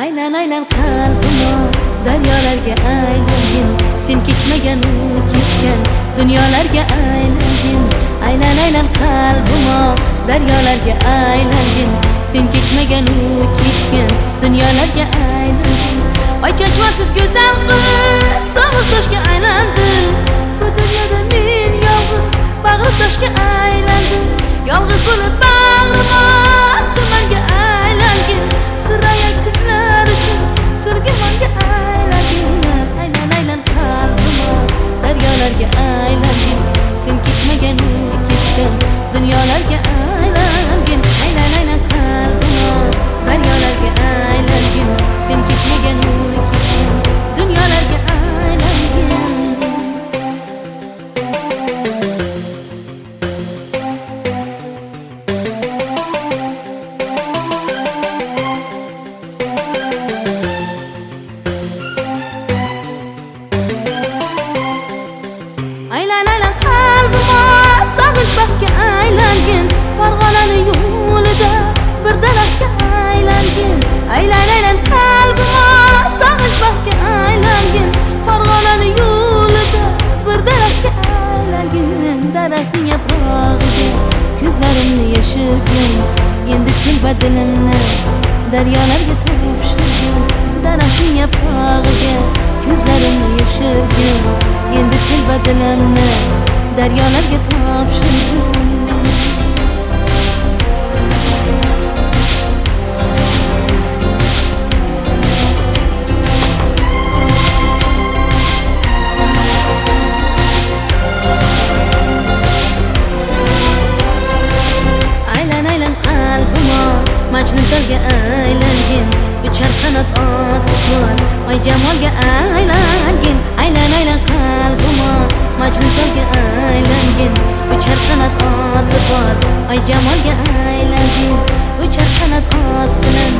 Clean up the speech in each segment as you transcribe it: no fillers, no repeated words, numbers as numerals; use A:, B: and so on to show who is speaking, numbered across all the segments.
A: Aylan aylan qalbim daryolarga aylangin, sen kechmagan u kechgan dunyolarga aylangin. Aylan aylan qalbim daryolarga aylangin, sen kechmagan u kechgan dunyolarga aylangin. Oy chachvasiz go'zal qiz sovuq toshga aylandi, bu dunyoda men yolg'iz bag'ri toshga aylandim. Yolg'iz bo'lib bag'rim tumanga aylangin, sirayat kunlar uchun sirgimanga aylangin. Aylan aylan qalbim daryolarga aylangin, sen kechmagan u kechgan dunyolarga aylangin. Aylan aylan qalbim daryolarga aylangin, sen kechmagan u kechgan dunyolarga aylangin. Aylan aylan qalbim sog'inch baxtga aylangin, Farg'onani yo'lida bir daraxtga aylangin. Aylan aylan qalbim sog'inch baxtga aylangin, Farg'onani yo'lida bir daraxtga aylangin. Daraxtning yaprog'iga ko'zlarimni yashirgin, endi tilba dilimni daryolarga topshirgin. Daraxtning yaprog'iga ko'zlarimni yashirgin, endi tilba dilimni daryolarga topshirgin. Aylan aylan qalbim Majnun tolga aylangin, uchar qanot otib bor oy jamolga aylangin. Aylan aylan qalbim Majnun tolga aylangin, uchar qanot otib bor oy jamolga aylangin. Uchar qanot ot bilan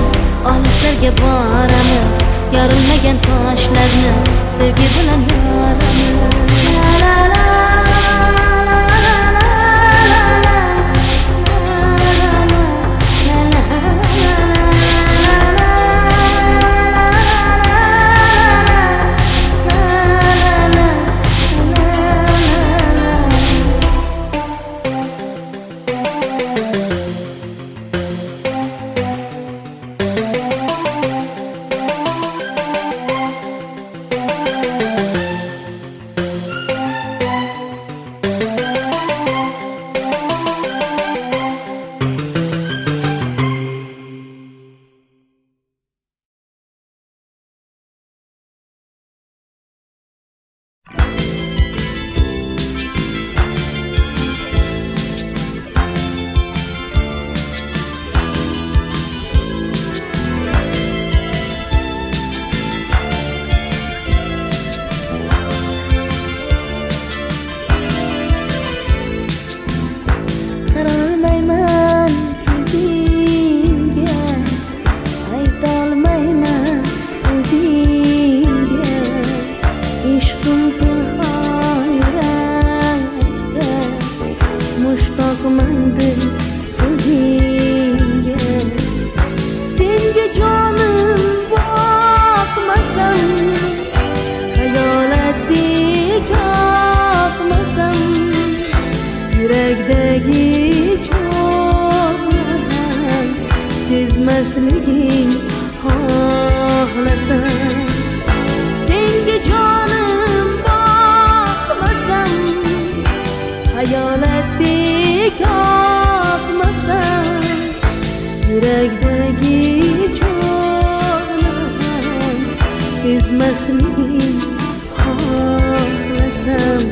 A: olislarga boramiz, yorilmagan toshlarni sevgi bilan yoramiz. La la la. Sezmasliging xohlasam, senga jonim boqmasam, hayolatdek oqmasam, yurakdagi jonim sezmasliging xohlasam.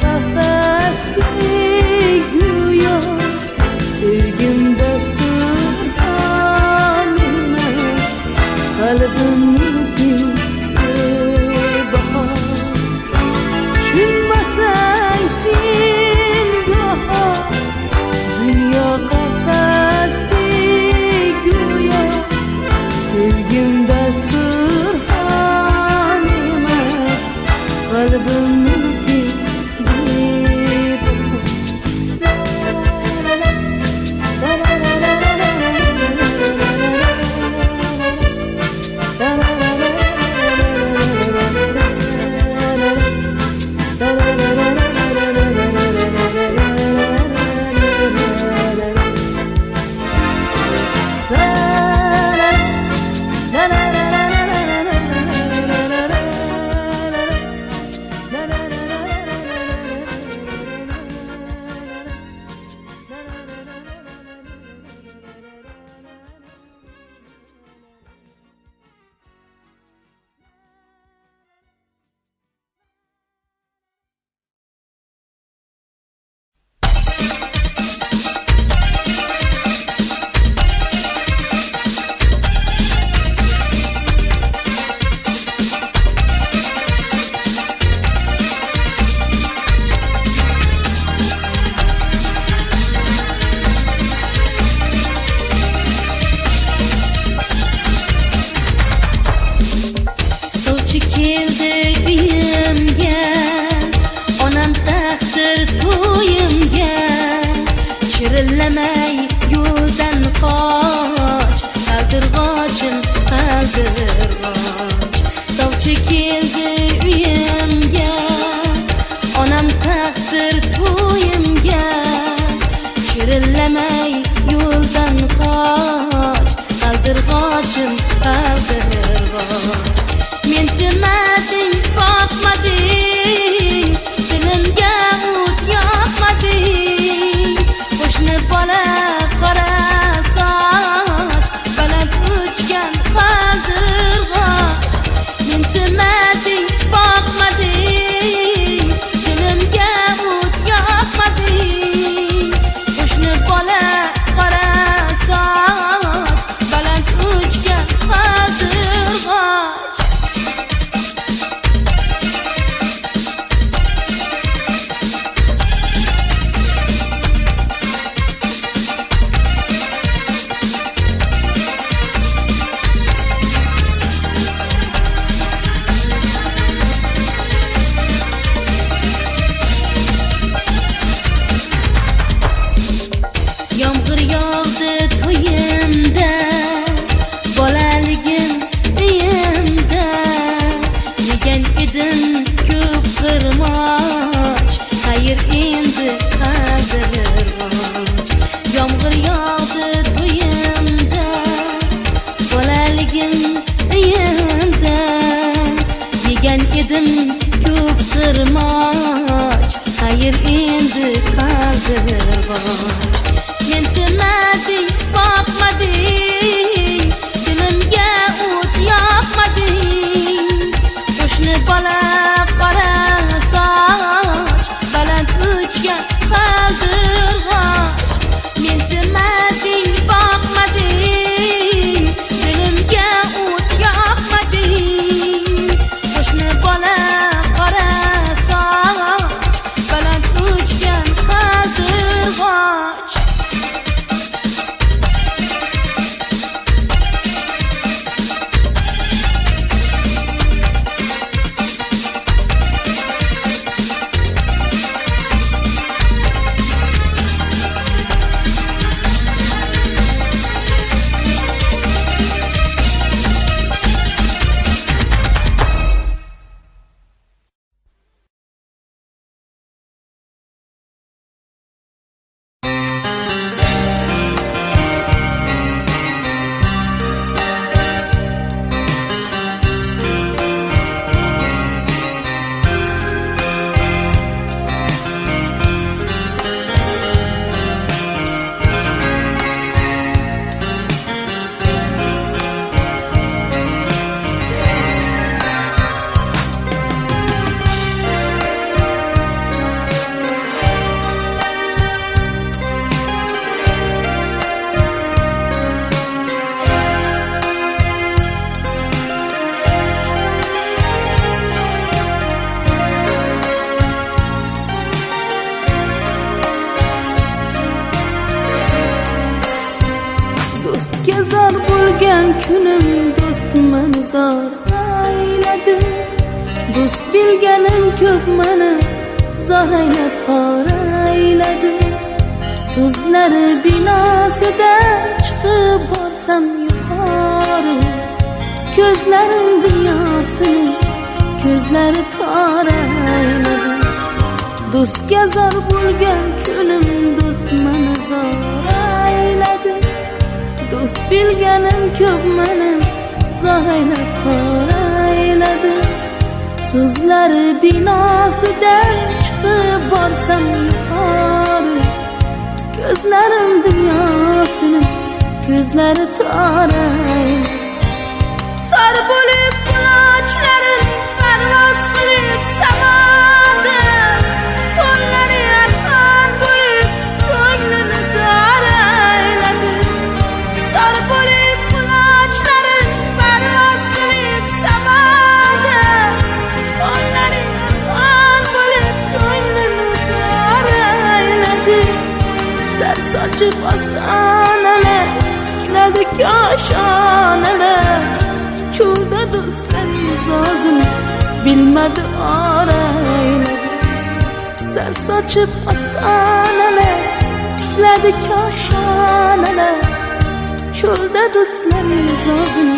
A: qafasdek go'yo sevgim dasturxon emas qalbimniki bahor tushunmasang sen go'yo dunyo qafasdek go'yo sevgim dasturxon emas qalbimniki Chirillamay yo'ldan qoch qaldirg'ochim qaldirg'och sovchi keldi uyimga onam taqdir to'yimga chirillamay yo'ldan qoch qaldirg'ochim qaldirg'och men sevmading boqmading dilimga o't yoqmading bola qora soch baland uchgan qaldirg'och men sevmading boqmading dilimga o't yoqmading qo'shni bola qora soch baland uchgan qaldirg'och yomg'ir yog'di to'yimda bolaligim uyimda yegan edim ko'p qirmoch xayr endi qaldirg'och men sevmading boqmading dilimga o't yoqmading qo'shni bola qora soch baland uchgan qaldirg'och men sevmading boqmading dilimga o't yoqmading qo'shni bola qora soch zor bo'lgan kunim do'stim meni zor ayladi. Do'st bilganim ko'p meni zor aylab xor ayladi. So'zlari binosida chiqib borsam yuqori, ko'zlarim dunyosini ko'zlari tor ayladi. Do'stga zor bo'lgan kunim do'st meni zor ayladi. Do'st bilganim ko'p meni zor aylab xor ayladi. So'zlari binosidan chiqib borsam yuqori, ko'zlarim dunyosini ko'zlari tor ayladi. Sar bo'lib qulonchlarim parvoz qilib samoda, qo'llari arqon bo'lib ko'nglini dor ayladi. Sar bo'lib qulonchlarim parvoz qilib samoda, qo'llari arqon bo'lib ko'nglini dor ayladi. Zar sochib ostonalar tikladi koshonalar, cho'lda do'stlar yuzozini bilmadi or ayladi. Zar sochib ostonalar tikladi koshonalar, cho'lda do'stlar yuzozini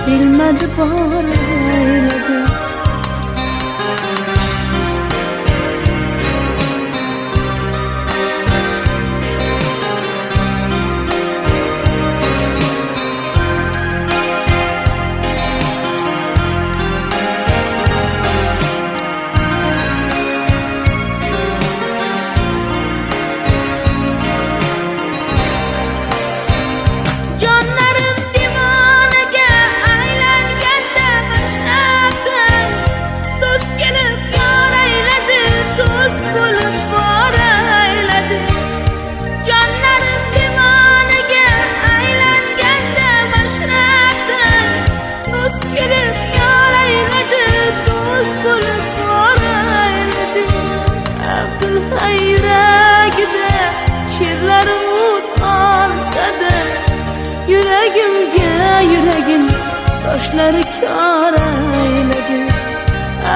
A: bilmadi bor ayladi. Yuragim toshlari kor ayladi.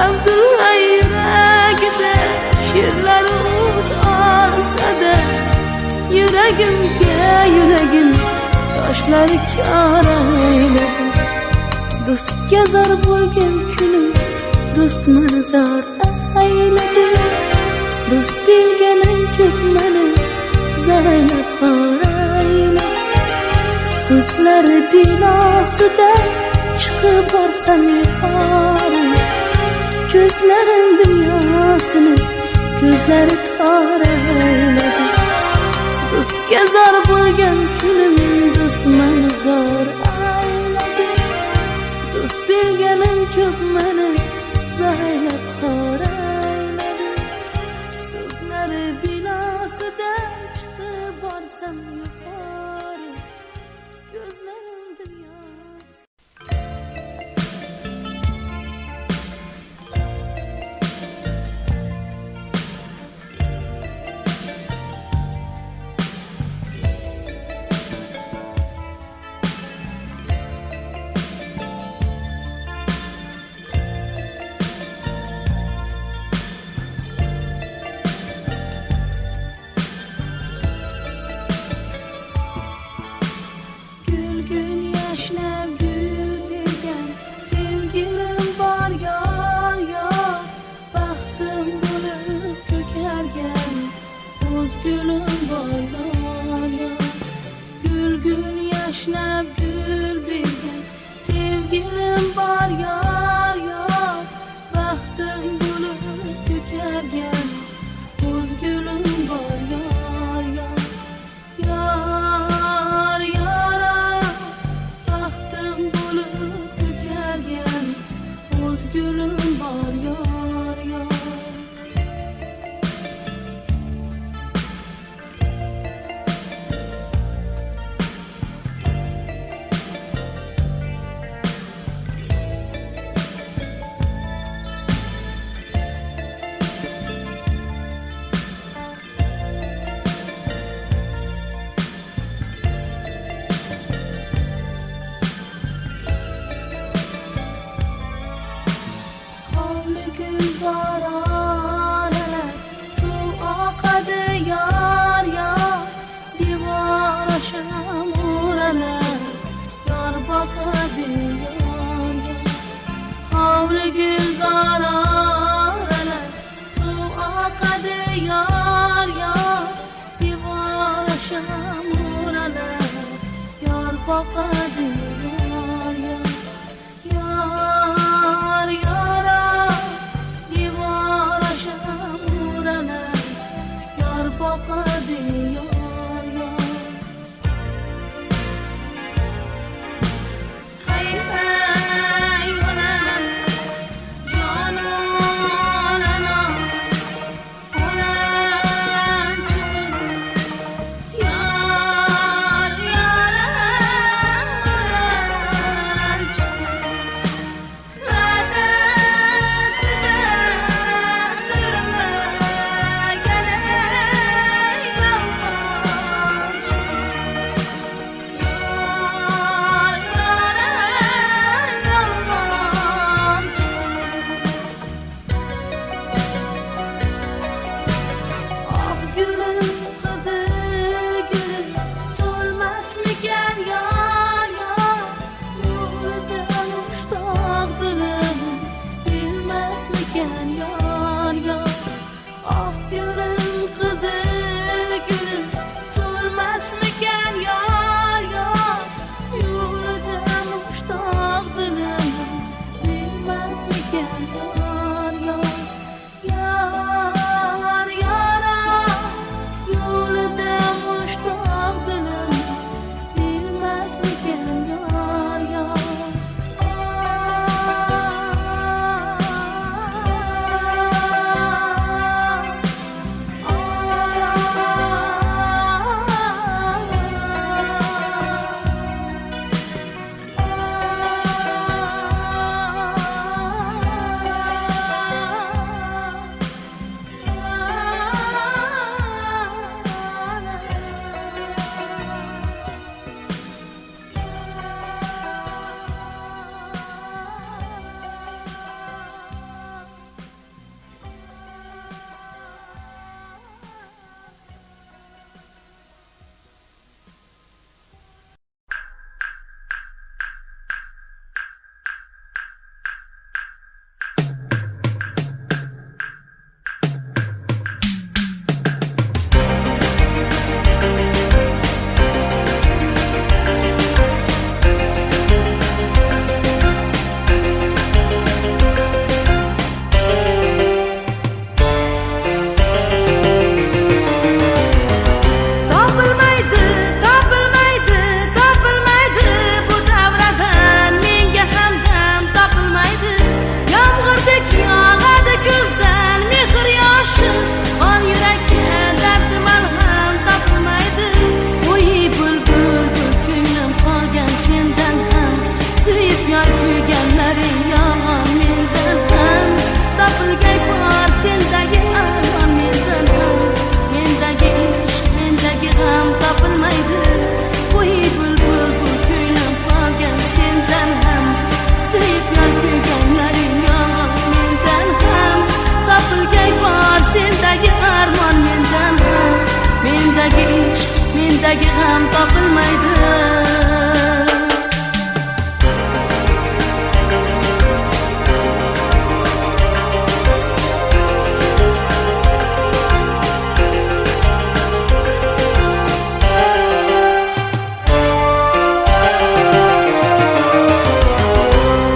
A: Abdulla yuragida she'rlari o't olsa-da, yuragim toshlari kor ayladi. Do'stga zor bo'lgan kunim do'st meni zor ayladi. Do'st bilganim ko'p meni zor aylab xor ayladi. So'zlari binosida chiqib borsam yuqori, ko'zlarim dunyosini ko'zlari tor ayladi. Do'stga zor bo'lgan kunim do'st meni zor ayladi. Do'st bilganim ko'p meni zor aylab xor ayladi. So'zlari binosida chiqib borsam yuqori, gözlerim dünyası. yar yar Divar aşam oralar Yar bakadı yar yar Yar yara Divar aşam oralar Yar bakadı yar yar Hey hey anam Canım anam Olan çıkız Yar yaram olan çıkız Radasıda kırma gene yalvan çıkız Yar yaram yalvan çıkız Ah gülüm kızıl gülüm solmaz miken yar yar Yolda muştak dilim bilmez miken yar yar Ah gülüm kızıl gülüm solmaz miken yar yar Yolda muştak dilim bilmez miken yar yar Yar yara Yolda muştak dilim bilmez miken yar yar Topilmaydi, topilmaydi, topilmaydi bu davradan menga hamdam topilmaydi Yomg'irdek yog'adi ko'zdan mehr yoshi qon yurakka dardi malham topilmaydi Qo'yi bulbul bu ko'nglim qolgan sendan ham Suyib yor kuyganlaring yolg'on mendan ham Topilgay bor sendagi armon mendan ham Mendagi ishq, mendagi g'am topilmaydi Qo'yi bulbul bu ko'nglim qolgan sendan ham Suyib yor kuyganlaring yolg'on mendan ham Topilgay bor sendagi armon mendan ham Mendagi ishq, mendagi g'am topilmaydi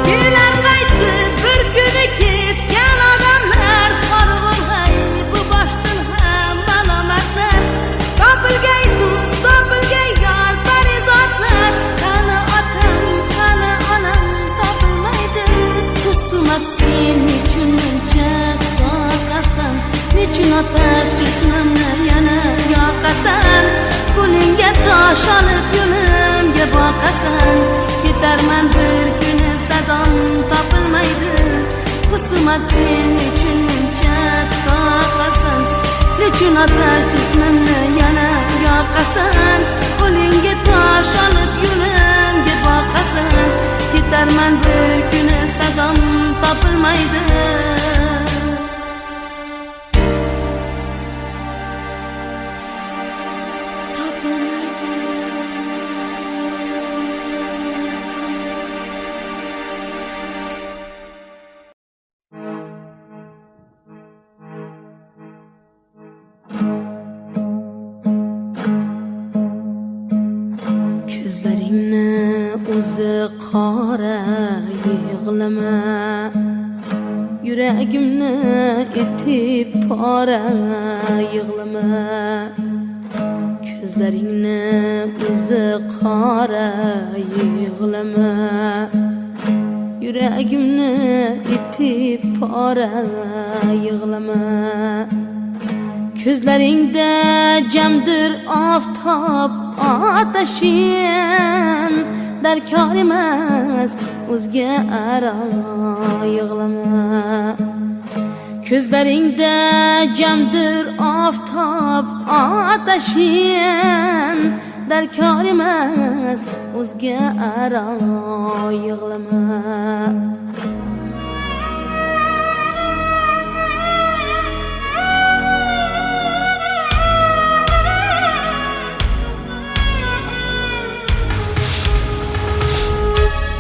A: Kelar qaytdi bir kuni ketgan odamlar Qorg'ulg'ay bu boshdan ham malomatlar Topilgay do'st, topilgay yor parizodlar Qani otam, qani onam topilmaydi Husumat sen nechun muncha qoqasan Nechun otash jismimni yana yoqasan Qo'lingga tosh olib yo'limga boqasan Ketarman bir kuni sadom topilmaydi Husumat sen nechun muncha qoqasan Nechun otash jismimni yana yoqasan Qo'lingga tosh olib yo'limga boqasan Ketarman bir kuni sadom topilmaydi o'zi qora yig'lama, yuragimni etib pora yig'lama. Ko'zlaringni o'zi qora yig'lama, yuragimni etib pora yig'lama. Ko'zlaringda jamdir oftob otashin, darkor emas o'zga aro yig'lama. Ko'zlaringda jamdir oftob otashin, darkor emas o'zga aro yig'lama.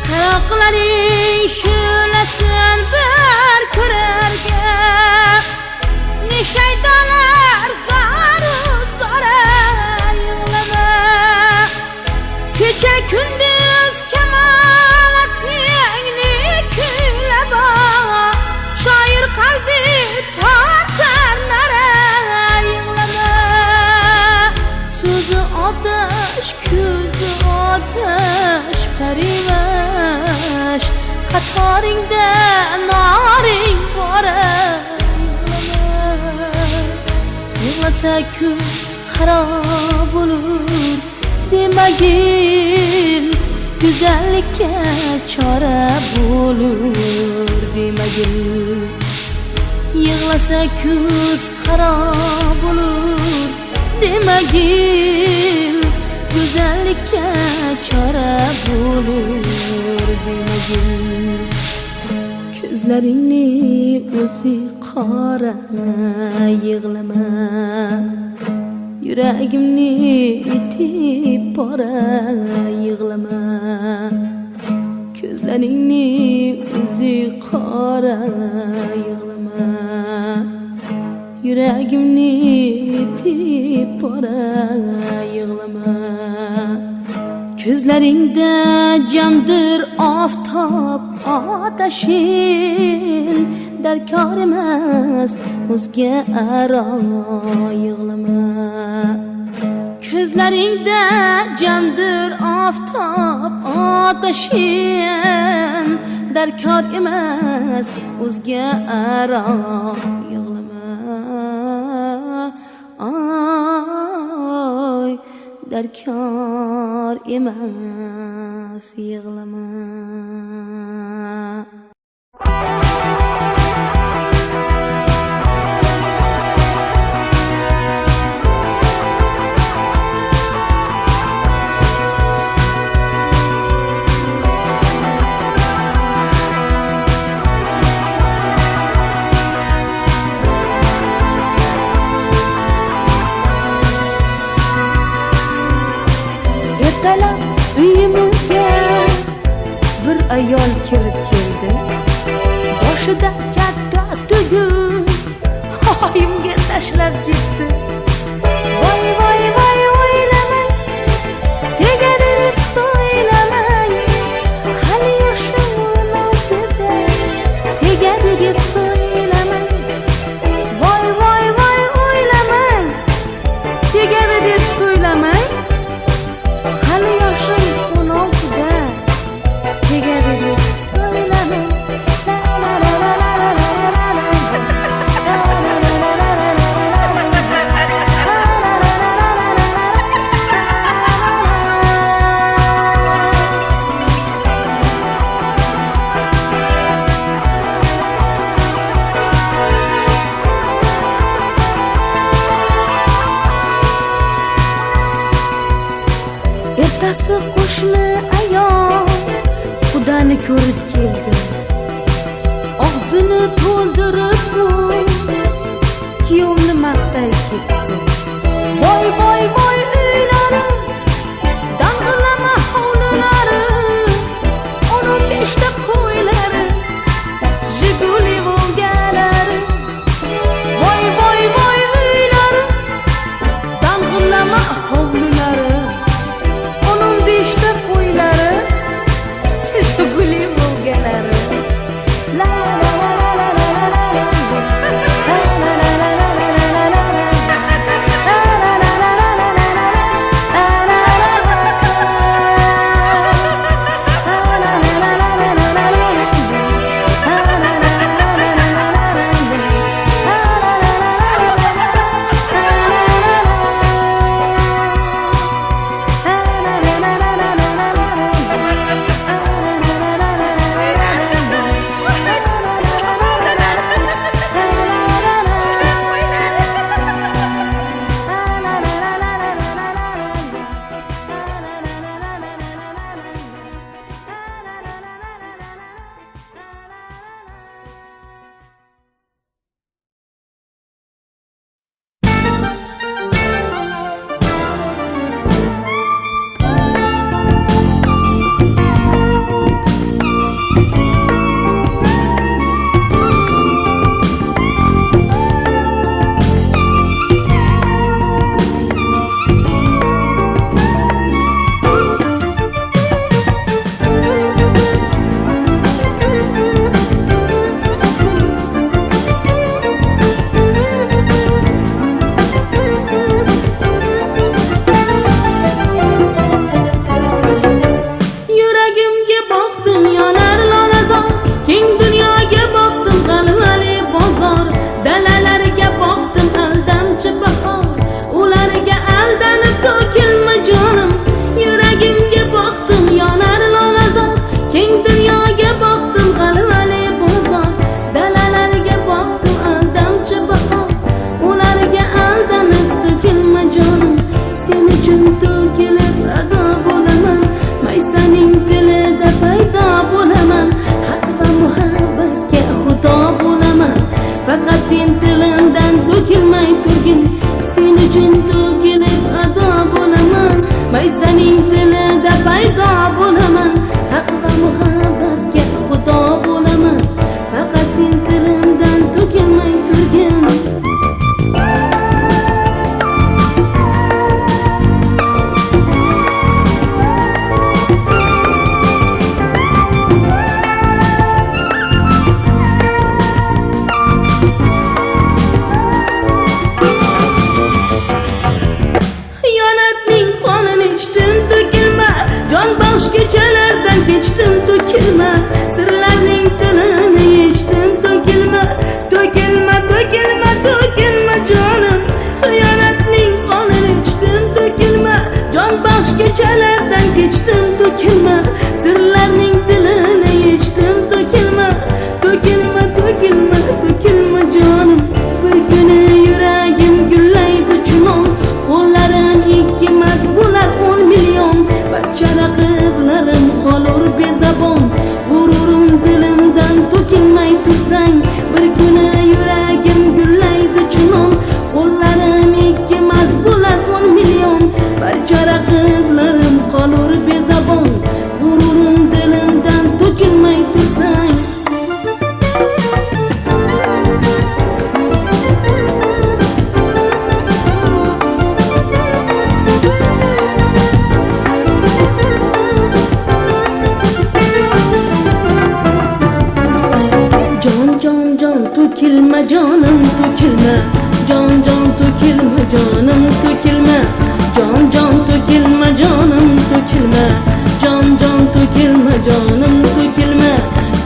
A: Qaroqlaring shu'lasin bir ko'rarga, ne shaytonlar zoru zora yig'lama. Kecha kunduz kamolat yengni kuylaba, shoir qalbi tortar nara yig'lama. So'zi otash, ko'zi otash, parivash qatoringda noring bora yig'lasa ko'z qaro bo'lur demagin, go'zallikka chora bo'lur demagin. Yig'lasa ko'z qaro bo'lur demagin, go'zallikka chora bo'lur demagin. Ko'zlaringni o'zi qora yig'lama, yuragimni etib pora yig'lama. Ko'zlaringni o'zi qora yig'lama, yuragimni etib pora yig'lama. Ko'zlaringda jamdir oftob otashin, darkor emas o'zga aro yig'lama. Ko'zlaringda jamdir oftob otashin, darkor emas o'zga aro yig'lama. Oy, darkor emas yig'lama. Ertalab uyimizga bir ayol kirib keldi. Boshida katta tugun oyimga tashlab ketdi. Voy voy voy o'ylamang, tegadi deb so'ylamang, hali yoshim o'rnog'ida, tegadi deb so'ylamang. Voy voy voy o'ylamang, tegadi deb so'ylamang, hali yoshim 16da, tegadi deb so'ylamang. Ertasi qo'shni ayol Xudoni ko'rib keldi. Og'zini to'ldirib bu kuyovni maqtay ketdi. Voy voy voy uylarim, dang'illama hovlilari, 15ta qo'ylari, Jiguli Volgalari. Voy voy voy uylarim, dang'illama hovlilari, 15ta qo'ylari, uchun to'kilib ado bo'laman, maysaning tilida paydo bo'laman, haq va muhabbatga xudo bo'laman, faqat sen tilimdan to'kilmay turgin. Kechalardan kechdim to'kilma, sirlarning tilini yechdim to'kilma, to'kilma, to'kilma, to'kilma jonim. Xiyonatning qonini ichdim to'kilma, jon baxsh kechalardan kechdim to'kilma, sirlarning tilini yechdim to'kilma, to'kilma, to'kilma, to'kilma jonim. Bir kuni yuragim gullaydi chumon, qo'llarim ikki emas bo'lar 10 million, barcha raqiblarim qolur bezabon, g'ururim dilimdan to'kilmay tursang, bir kuni yuragim gullaydi chumon, qo'llarim ikki emas bo'lar 10 million, barcha raqiblarim qolur bezabon, g'ururim dilimdan to'kilmay tursang. To'kilma jonim to'kilma, jon to'kilma jonim to'kilma, jon to'kilma jonim to'kilma, jon to'kilma jonim to'kilma,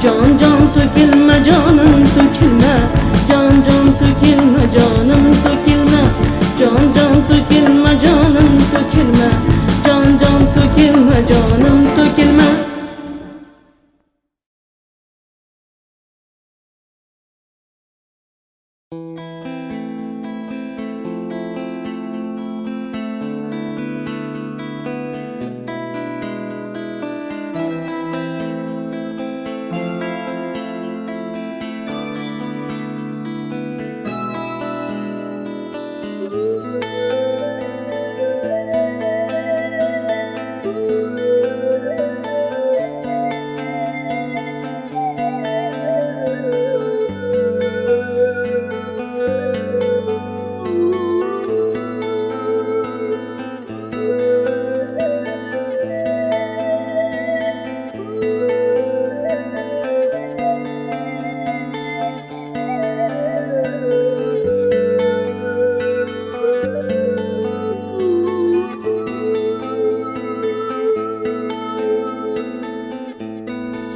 A: jon to'kilma jonim to'kilma, jon to'kilma jonim to'kilma, jon to'kilma jonim to'kilma, jon to'kilma jonim to'kilma.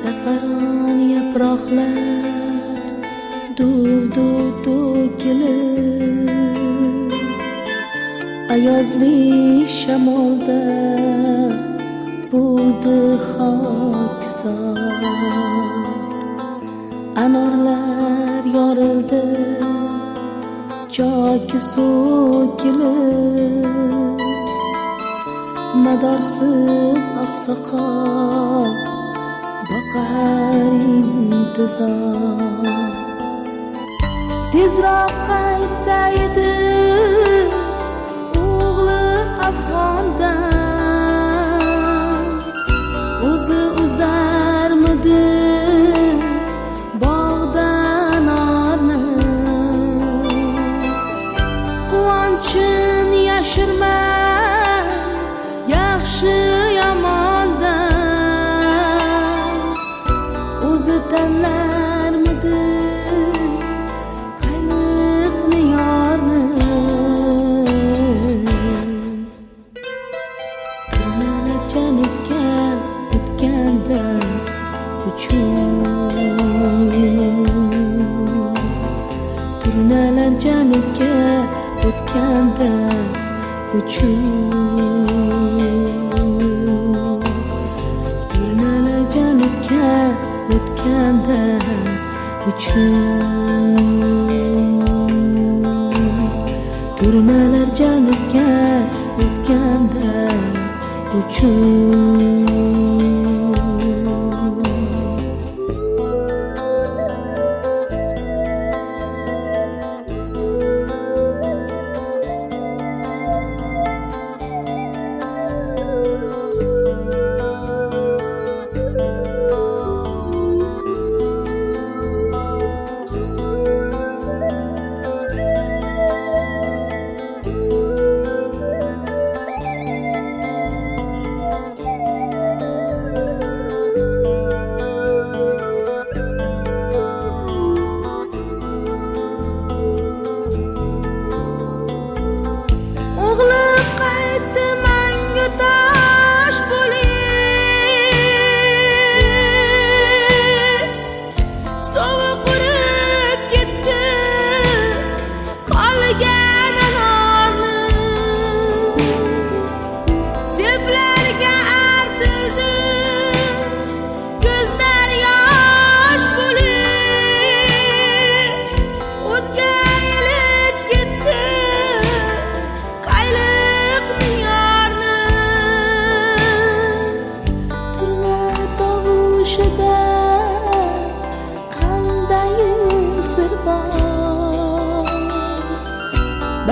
A: Safaron yaproqlar duv-duv to'kilib, ayozli shamolda bo'ldi xokisor, anorlar yorildi choki so'kilib, madorsiz oqsoqol boqar intizor. Tezroq qaytsa edi o'g'li Afg'ondan, o'zi uzarmidi bog'dan orni, quvonchin yashirma yaxshi yomondan, o'zi tanlarmidi qayliqni yorni. Turnalar janubga o'tganda uchun, turnalar janubga o'tganda uchun, turnalar janubga o'tganda uchun, turnalar janubga o'tganda uchun.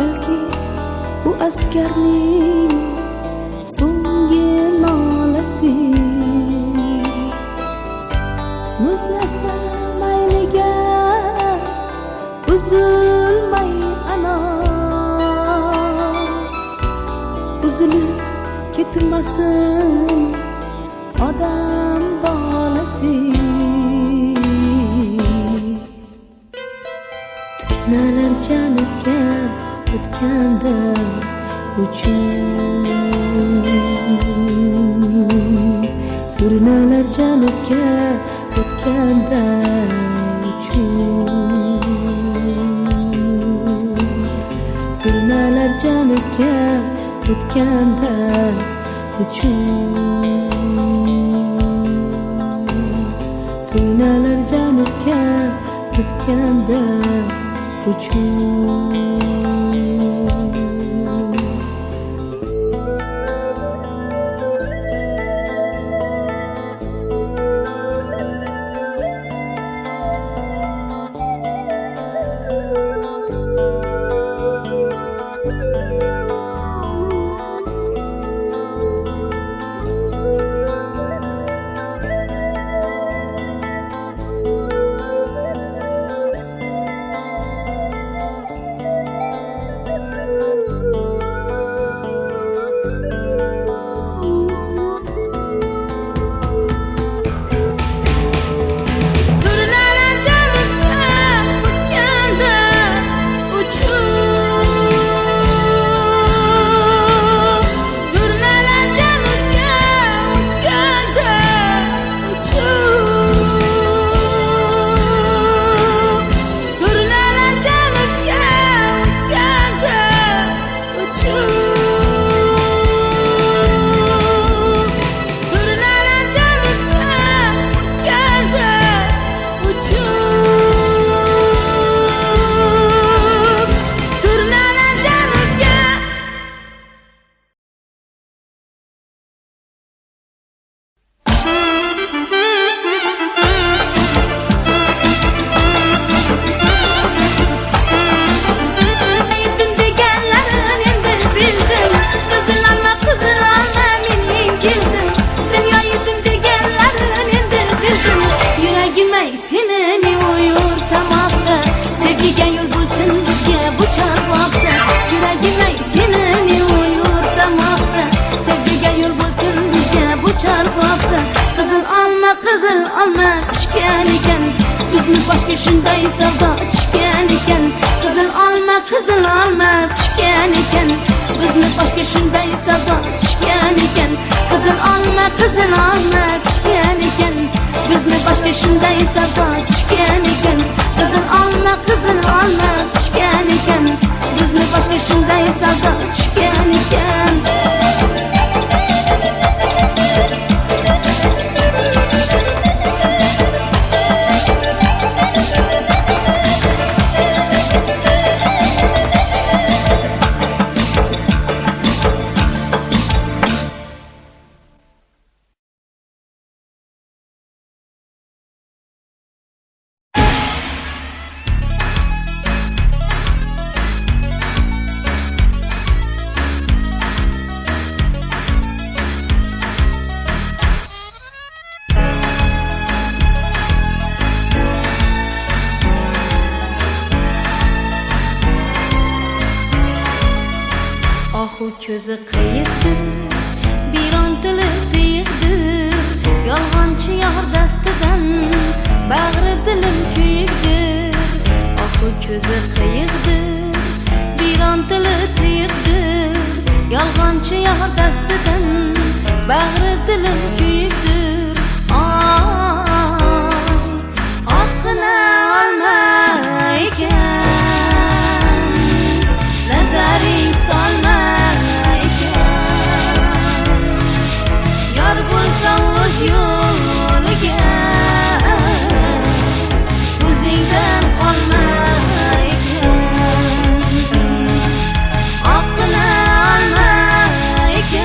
A: balki bu askarning so'nggi nolasi. Muzlasa mayliga uzulmay ana, uzilib ketmasin odam bolasi. Turnalar janubga o'tganda uchun, turnalar janubga o'tganda uchun, turnalar janubga o'tganda uchun, turnalar janubga o'tganda uchun.
B: Ko'zi qayerdir, biron tili qiyiqdir, yolg'onchi yor dastidan bag'ri dilim kuyikdir. Ohu ko'zi qayerdir, biron tili qiyiqdir, yolg'onchi yor dastidan bag'ri dilim kuyikdir. Oqqina olmaykan, nazaring solma yo'liga o'zingdan qolmaykan, oqqina olmaykan,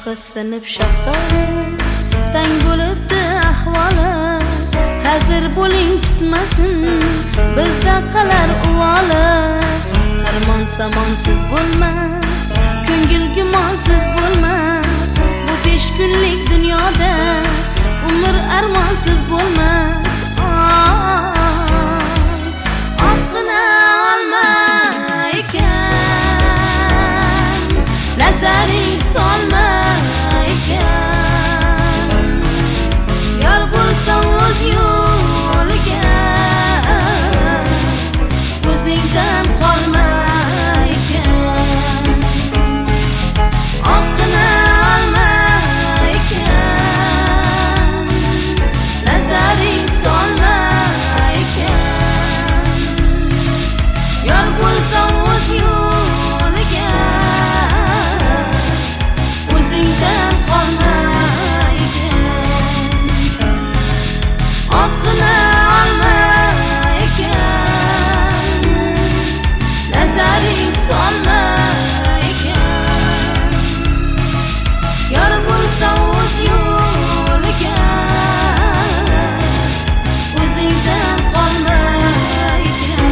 A: shoxi sinib shaftoli tang bo'libdi ahvoli hazir bo'ling tutmasin bizda qalar uvoli armon samonsiz bo'lmas ko'ngil gumonsiz bo'lmas bu 5 kunlik dunyoda umr armonsiz bo'lmas oqqina olma ekan nazaring solma ekan yor bo'lsa o'z yo'liga o'zingdan qolma ekan oqqina olma ekan nazaring solma ekan yor bo'lsa o'z yo'liga o'zingdan qolma ekan oqqina olma ekan nazaring solma ekan yor bo'lsa o'z yo'liga o'zingdan qolma ekan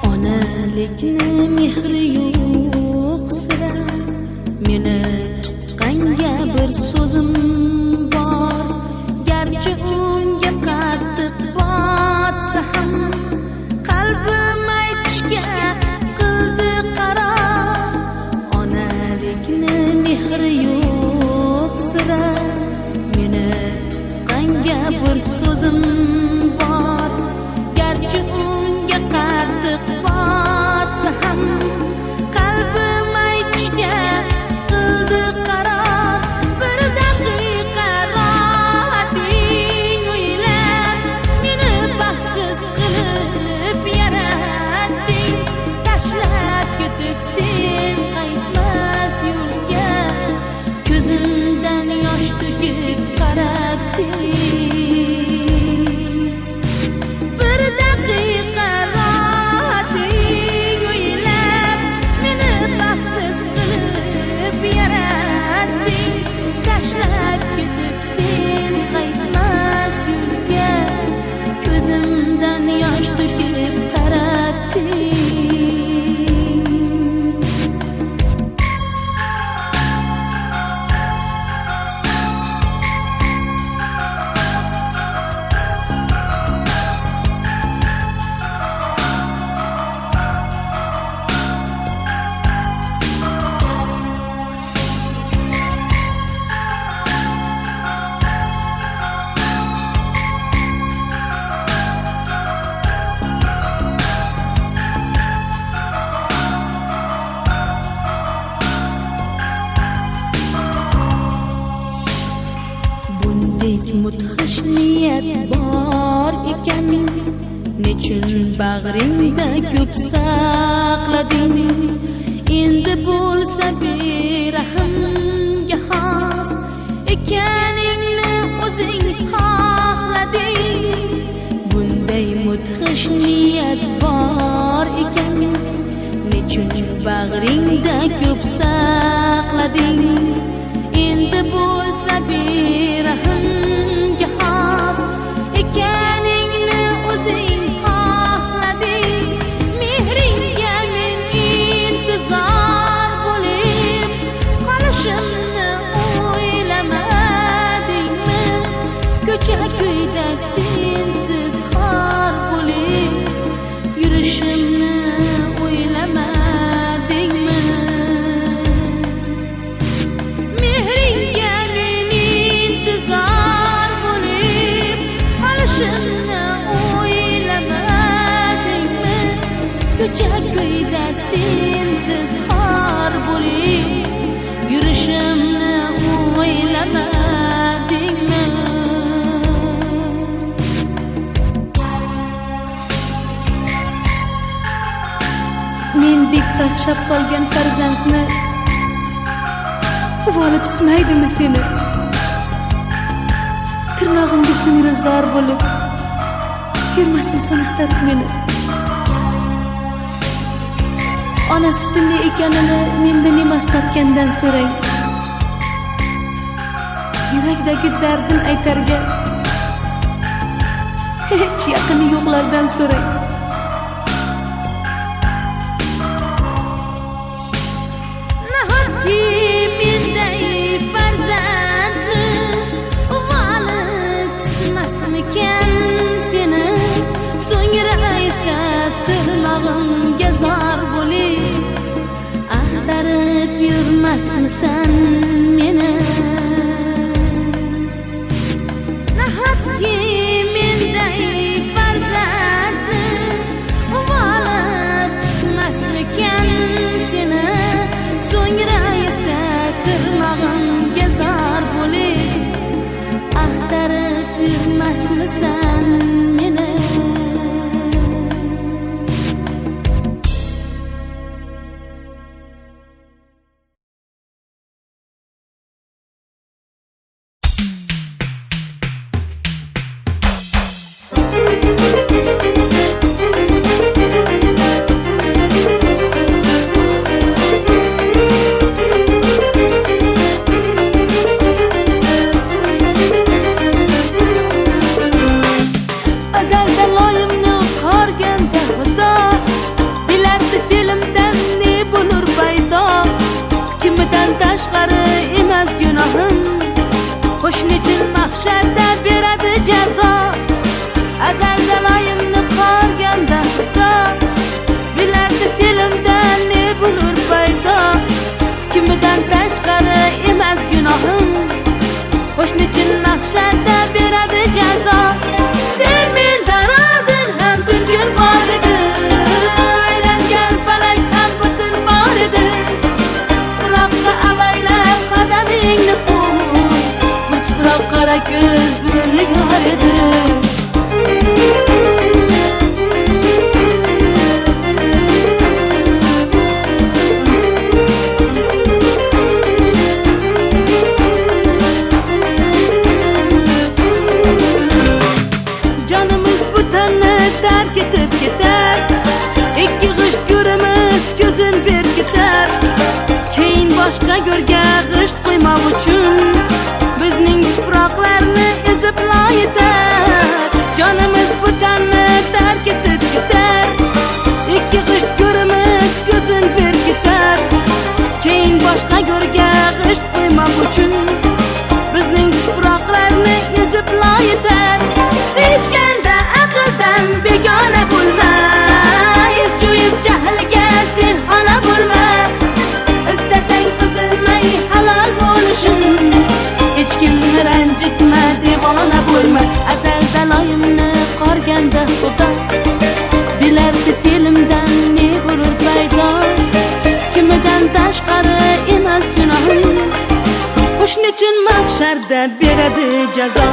A: onalikni mehri yo'q sira meni tuqqanga bir so'zim bor garchi unga qattiq botsa ham qalbim aytishga qildi qaror onalikni mehri yo'q sira meni tuqqanga bir so'zim bor garchi unga qattiq botsa ham qalbim aytishga qildi qaror bir daqiqa rohating o'ylab meni baxtsiz qilib yaratding tashlab ketib sen qaytmas yo'lga ko'zimdan yosh to'kib qaratding bir daqiqa rohating o'ylab meni baxtsiz qilib yaratding tashlab ketib sen qaytmas yo'lga ko'zimdan yosh to'kib qaratding mudhish niyat bor ekan nechun bag'ringda ko'p saqlading endi bo'lsa berahmga xos ekaningni o'zing xohlading bunday mudhish niyat bor ekan nechun bag'ringda ko'p saqlading endi bo'lsa berahmga xos ekaningni o'zing xohlading mehringga men intizor bo'lib qolishimni o'ylamadingmi ko'cha ko'yda sensiz xor bo'lib yurishimni o'ylamadingmi qaqshab qolgan farzandni uvoli tutmaydimi seni? Tirnog'imga singri zor bo'lib yurmasmisan axtarib meni? Ona sutli ekanini mendan emas topgandan so'rang. Yurakdagi dardim aytarga hech yaqini yo'qlardan so'rang.
B: Nahotki menday farzandni uvoli tutmasmikan seni? So'ngra esa tirnog'imga zor bo'lib axtarib yurmasmisan meni? Nahotki menday farzandni uvoli tutmasmikan seni? So'ngra esa tirnog'imga zor bo'lib axtarib yurmasmisan meni? Qo'shnichil mahsharda beradi jazo. Azalda loyimni qorganda xudo bilardi filmda ne bo'lur paydo. Kimidan tashqari emas gunohim, qo'shnichil mahsharda beradi jazo. Sen mendan oldin ham bugun bor edi, aylangan falak ham butun bor edi. Tuproqqa avaylab qadamingni qara ko'z birligar edi. Jonimiz butunni tark etib ketar, ikki g'isht ko'rimiz ko'zin berkitar. Keyin boshqa go'rga g'isht qo'ymoq uchun bizning tuproqlarni ezib loyitar. Jonimiz butanni tark etib ketar, ikki g'isht ko'rimiz ko'zin berkitar. Keyin boshqa go'rga g'isht qo'ymoq uchun bizning tuproqlarni ezib loyitar. Ichganda aqldan begona bo'lma, iz jo'yib jahlga sen xona bo'lma. Istasang qizilmay halol bo'lishing, hech kimni ranjitma, devona bo'lma. Azalda loyimni qorganda xudo bilardi filmdan ne bo'lur paydo. Kimidan tashqari emas gunohim, qo'shnichil mahsharda beradi jazo.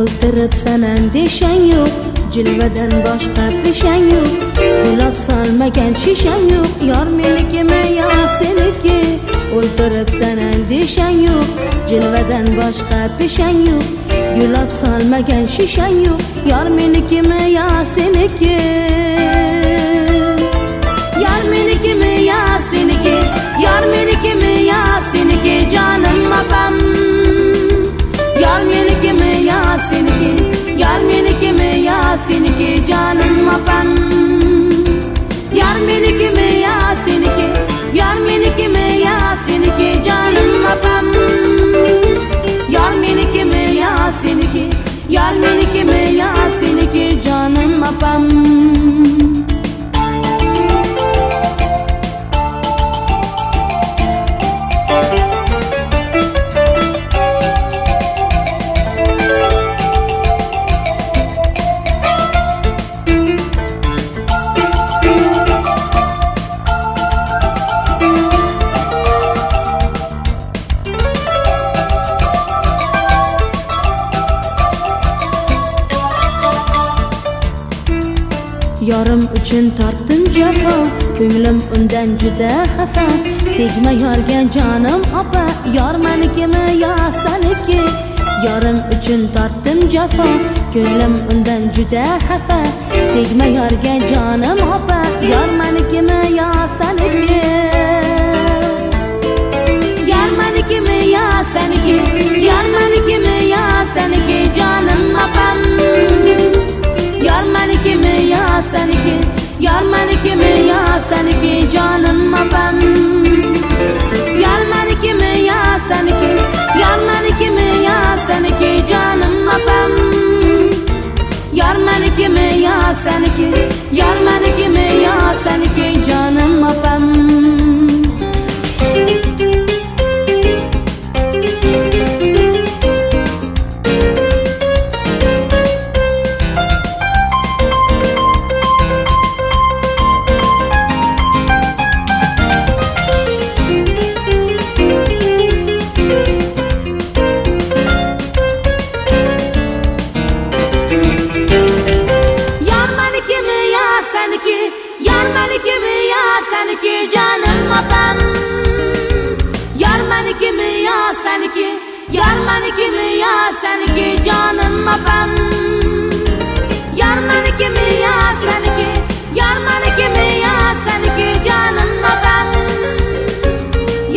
A: O'ltirib sanan deshang yo'q, jilvadan boshqa peshang yo'q. Gulab solmagan shishang yo'q, yor menikimi yo seniki? O'ltirib sanan deshang yo'q, jilvadan boshqa peshang yo'q. Gulab solmagan shishang yo'q, yor menikimi yo seniki? Yor menikimi yo seniki? Yor menikimi yo seniki? Jonim opam, yor menikimi yo seniki? Yor menikimi yo seniki? Jonim opam, yor menikimi yo seniki? Yor menikimi yo seniki? Jonim opam, yor menikimi
B: Yar meniki mi ya seniki canım apam. Yarım üçün tartdım cəfa, ko'nglim undan juda xafa. Tegma yorga canım apa, yar menikimi ya seniki. Yarım üçün tartdım cəfa, ko'nglim undan juda xafa. Tegma yorga canım apa, yar menikimi ya seniki. Yar menikimi ya seniki, yar menikimi ya seniki canım apam. Yar meniki mi ya seniki, yar meniki mi ya seniki canım apam. Yar meniki mi ya seniki, yar meniki mi ya seniki canım apam. Yar meniki mi ya seniki, yar meniki mi ya seniki canım apam. Yar meniki mi ya seniki canım apam. Yar meniki mi ya seniki, yar meniki mi ya seniki canım apam. Yar meniki mi ya seniki, yar meniki mi ya seniki canım apam.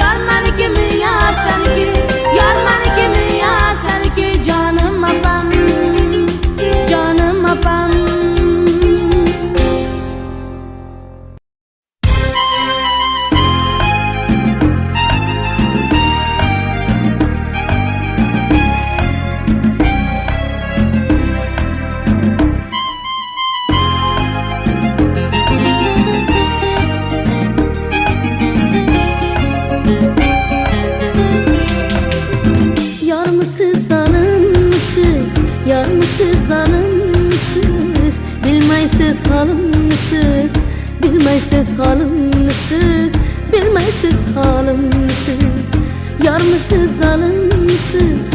B: Yar meniki mi ya seniki, yar meniki mi ya seniki canım apam. Canım apam.
A: Bilmeysiz halımsız, bilmeysiz halımsız, bilmeysiz halımsız. Yar mısız zalımsız,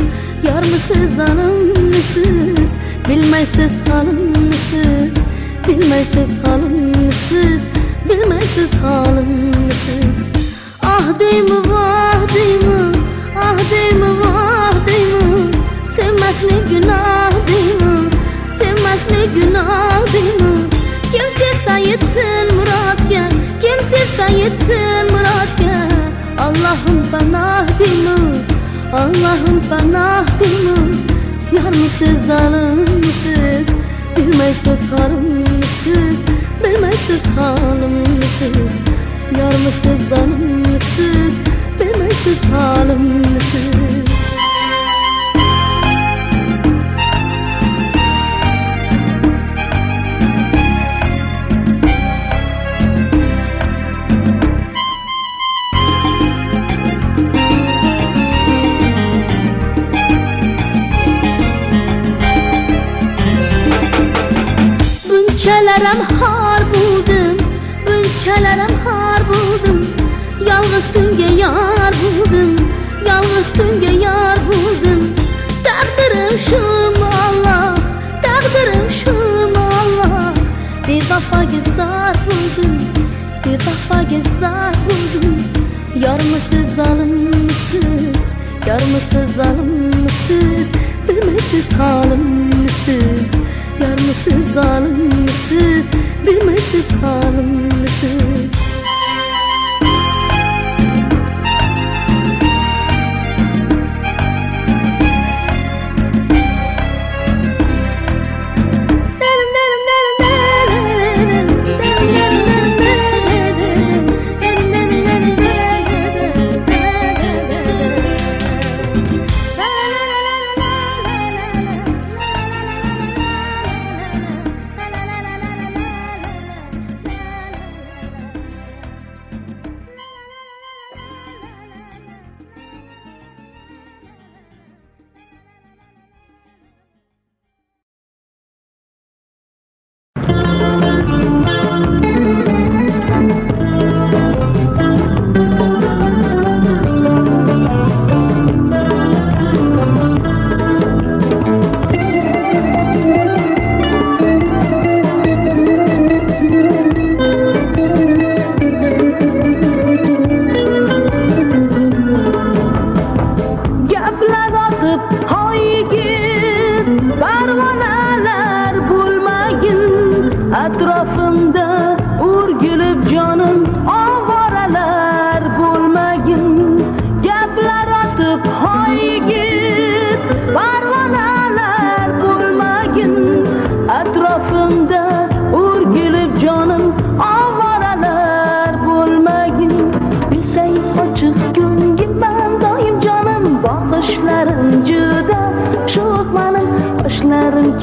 A: yar mısız zalımsız, bilmeysiz halımsız, bilmeysiz halımsız, bilmeysiz halımsız. Ah deymi vah deymi, ah deymi vah deymi, sevmez ne günah deymi, sevmez ne günah deymi. Kim sevsen yetsin muratga, kim sevsen yetsin muratga. Allah'ım panah deymi, Allah'ım panah deymi. Yar mısız zalımsız, bilmeysiz halımsız, bilmeysiz halımsız. Yar mısız zalımsız, bilmeysiz halımsız. Bunçalarım har buldum, bunçalarım har buldum. Yalnız tünge yar buldum, yalnız tünge yar buldum. Takdirim şum Allah, takdirim şum Allah. Bir vafa gezar buldum, bir vafa gezar buldum. Yar mısız zalımsız, yar mısız zalımsız, bilmesiz halımsız. Yar mısız zalımsız, bilmesiz halımsız.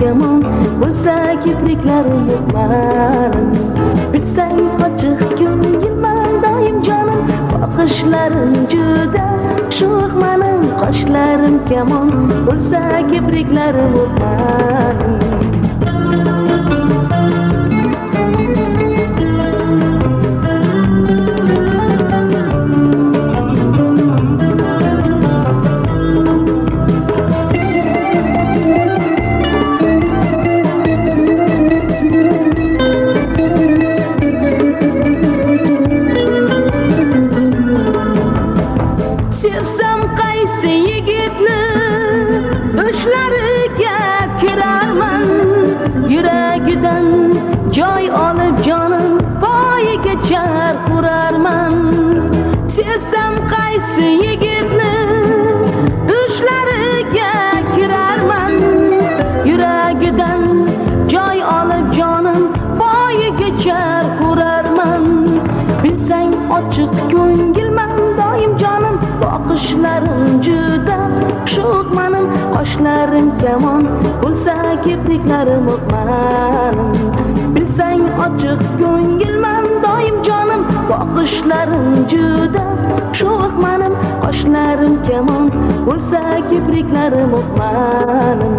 A: kemon bo'lsa kipriklarim yo'qmanim bilsang ochiq ko'ngilman doim jonim boqishlarim juda sho'x mening qoshlarim kemon bo'lsa kipriklarim yo'qmanim sevsam qaysi yigitni o'shlariga kirarman yuragidan joy olib jonim poyiga jar qurarman sevsam qaysi yigitni o'shlariga kirarman yuragidan joy olib jonim poyiga jar qurarman bilsang ochiq ko'ngilman doim jonim boqishlarim juda sho'x mening qoshlarim kamon bo'lsa kipriklarim o'qmanim bilsang ochiq ko'ngilman doim jonim boqishlarim juda sho'x mening qoshlarim kamon bo'lsa kipriklarim o'qmanim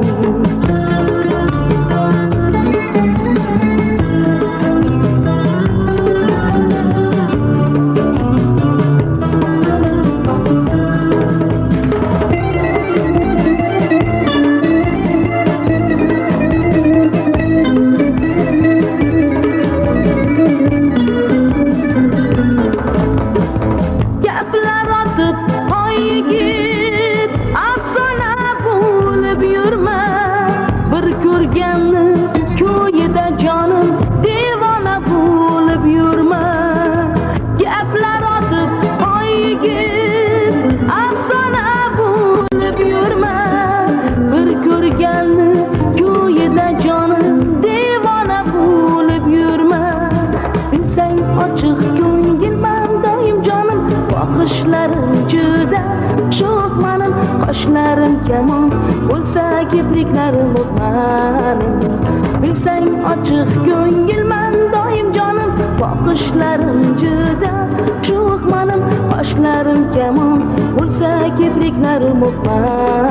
A: ko'yida jonim devona bo'lib yurma gaplar otib oygit afsona bo'lib yurma bir ko'rganni ko'yida jonim devona bo'lib yurma bilsang ochiq ko'ngilman doim jonim boqishlarim juda sho'x mening qoshlarim kamon bo'lsa kipriklarim o'qmanim bilsang ochiq ko'ngilman doim jonim boqishlarim juda sho'x mening qoshlarim kamon bo'lsa kipriklarim o'qmanim